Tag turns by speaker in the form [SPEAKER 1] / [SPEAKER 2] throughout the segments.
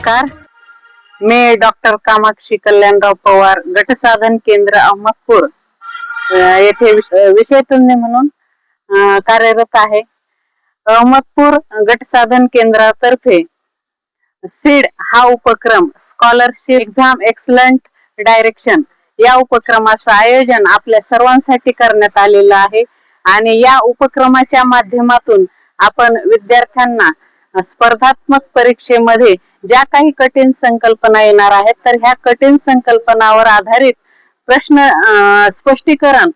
[SPEAKER 1] नमस्कार. मी डॉक्टर कामाक्षी कल्याणराव पवार, गटसाधन केंद्र अहमदपूर येथे विषय तज्ञ म्हणून कार्यरत आहे. अहमदपूर गटसाधन केंद्रातर्फे सीड हा उपक्रम, स्कॉलरशिप एक्झाम एक्सलंट डायरेक्शन या उपक्रमाचं आयोजन आपल्या सर्वांसाठी करण्यात आलेलं आहे. आणि या उपक्रमाच्या माध्यमातून आपण विद्यार्थ्यांना स्पर्धात्मक परीक्षेमध्ये ज्या काही कठीण संकल्पना येणार आहेत, तर ह्या कठीण संकल्पनावर आधारित प्रश्न स्पष्टीकरण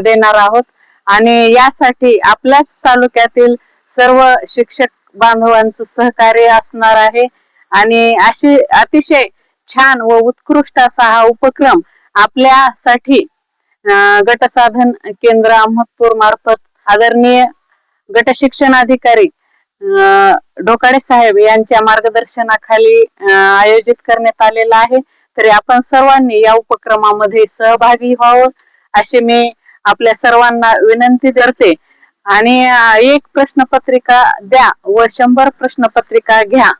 [SPEAKER 1] देणार आहोत. आणि यासाठी आपल्याच तालुक्यातील सर्व शिक्षक बांधवांचं सहकार्य असणार आहे. आणि अशी अतिशय छान व उत्कृष्ट असा हा उपक्रम आपल्यासाठी गटसाधन केंद्र अहमदपूर मार्फत आदरणीय गट शिक्षण अधिकारी ढोकाडे साहेब यांच्या मार्गदर्शनाखाली आयोजित करण्यात आलेला आहे. तरी आपण सर्वांनी या उपक्रमामध्ये सहभागी व्हावं अशी मी आपल्या सर्वांना विनंती करते. आणि एक प्रश्नपत्रिका द्या व 100 प्रश्नपत्रिका घ्या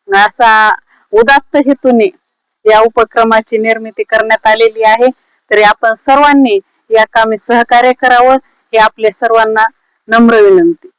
[SPEAKER 1] असा उदात्त हेतूने या उपक्रमाची निर्मिती करण्यात आलेली आहे. तरी आपण सर्वांनी या कामी सहकार्य करावं ही आपल्या सर्वांना नम्र विनंती.